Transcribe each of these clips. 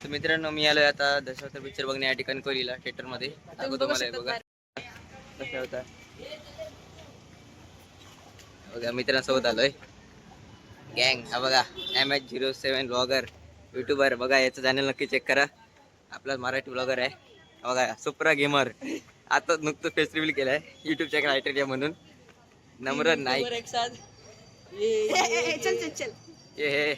तर मित्रांनो मी आलोय आता दशावतार पिक्चर बघण्या या ठिकाणी कोलीला थिएटर मध्ये. तुम्हाला बघा कसा होता बघा मित्रांसोबत आलोय गँग. हा बघा MH07 ब्लॉगर युट्यूबर बघा, याचं चॅनल नक्की चेक करा. आपला मराठी ब्लॉगर आहे बघा, सुप्रा गेमर. आता नुकतं फेस रिव्हील केलाय युट्यूबच्या क्रायटेरिया म्हणून. नम्र नाईक हे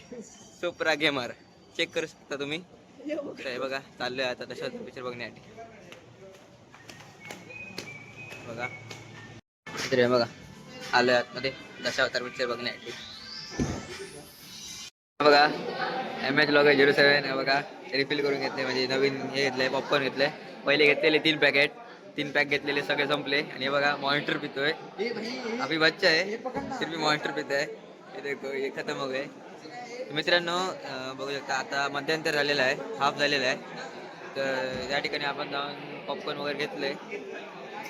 सुप्रा गेमर चेक करू शकता तुम्ही. हे बघा चाललोय आता दशावतार पिक्चर बघण्यासाठी. बघा मित्र बघा आलोय आतमध्ये दशावतार पिक्चर बघण्यासाठी. बघा MH07 बघा रिफिल करून घेतले, म्हणजे नवीन हे घेतलंय, पॉपकॉर्न घेतलंय. पहिले घेतलेले 3 पॅक घेतलेले सगळे संपले. आणि बघा मॉनिटर पितोय, अभी बच्चा आहे फिर भी मॉनिटर पितोय. हे देखो हे खतम हो गए. मित्रांनो बघू शकता आता मध्यंतर झालेला आहे, हाफ झालेला आहे. तर या ठिकाणी आपण जाऊन पॉपकॉर्न वगैरे घेतले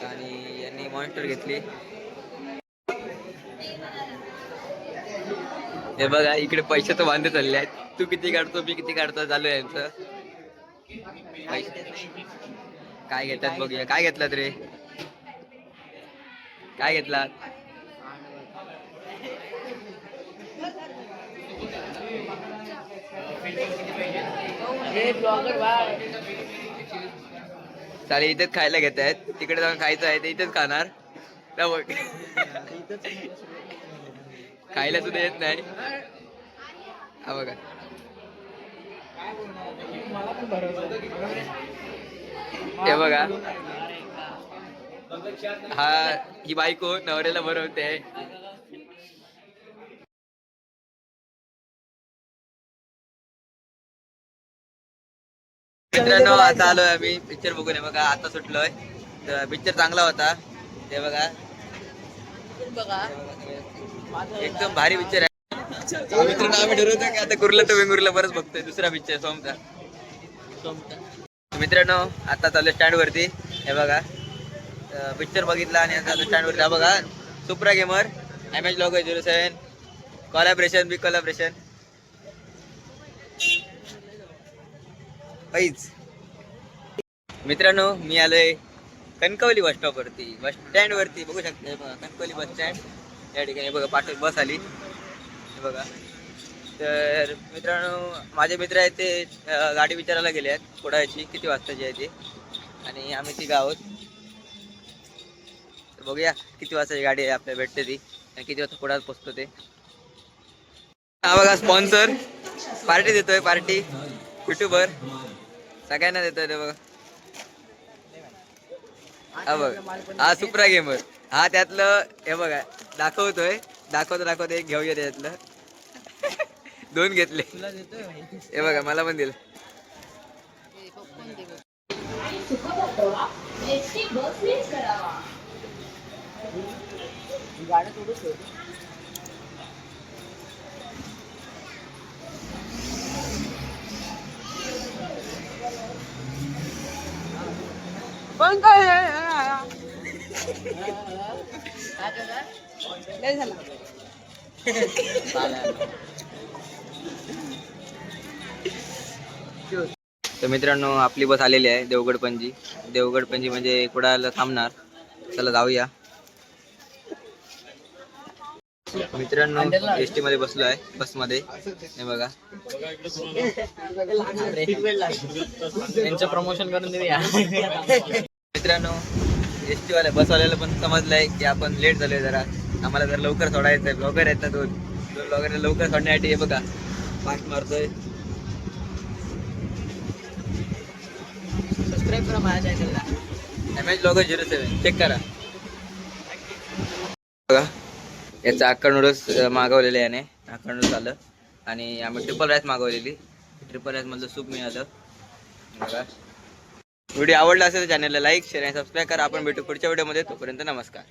आणि यांनी मॉनिटर घेतली. हे बघा इकडे पैसे तर वांदे चालले आहेत. तू किती काढतो मी किती काढतो चालू आहे यांचं. काय घेतात बघूया. काय घेतलात रे, काय घेतलात? चालेल इथेच खायला घेत आहेत, तिकडे जाऊन खायचं आहे ते इथेच खाणार. खायला सुद्धा येत नाही. हा बघा हे बघा, हा ही बायको नवऱ्याला भरवते. मित्रांनो आता आलोय आम्ही पिक्चर बघून. बघा आता सुटलोय, तर पिक्चर चांगला होता. ते बघा एकदम भारी पिक्चर आहे. मित्रांनो आम्ही ठरवतो की आता कुर्ला टू वेंगुर्ला बरंच बघतोय दुसरा पिक्चर सोमचा. मित्रांनो आता चालू स्टँड वरती. हे बघा पिक्चर बघितला आणि आता स्टँड वरती. हा बघा Supra gamer MH07 collaboration, big collaboration. मित्रांनो मी आलोय कणकवली बस स्टॉप वरती, बस स्टँड वरती. बघू शकता हे बघा कणकवली बस स्टँड या ठिकाणी. बघा पाठवून बस आली हे बघा. तर मित्रांनो माझे मित्र आहेत ते गाडी विचारायला गेले आहेत कुडाळची किती वाजताची आहे ती, आणि आम्ही ती आहोत. तर बघूया किती वाजताची गाडी आहे आपल्याला भेटते ती आणि किती वाजता कुडाळ पोचतो ते. हा बघा स्पॉन्सर पार्टी देतोय, पार्टी युट्यूबर सगळ्यांना देतोय ते बघा. हा बघा हा सुप्रा गेमर, हा त्यातलं हे बघा दाखवतोय. दाखवतो एक घेऊया त्यातलं. 2 घेतले हे बघा, मला पण दिलं. पण काय तर मित्रांनो आपली बस आलेली आहे देवगड पणजी म्हणजे कुडाळला थांबणार. चला जाऊया. मित्रांनो एसटी मध्ये बसलो आहे, बसमध्ये हे बघा. त्यांचं प्रमोशन करून देऊया. मित्रांनो एसटी वाल्या बसवाल्याला पण समजलंय की आपण लेट झालोय जरा, आम्हाला जर लवकर सोडायचंय. ब्लॉगर आहेत ना दोन ब्लॉगरला लवकर सोडण्यासाठी हे बघा फास्ट मारतोय. सबस्क्राईब करा माझ्या चॅनलला MH07 चेक करा. बघा याचं अक्का नूडल्स मागवलेले याने, अक्का नूडल्स आलं. आणि आम्ही ट्रिपल राईस मागवलेली, ट्रिपल राईस मधलं सूप मिळालं. बघा व्हिडिओ आवडला असेल तर चॅनलला लाईक शेअर आणि सबस्क्राईब करा. आपण भेटू पुढच्या व्हिडिओमध्ये, तोपर्यंत नमस्कार.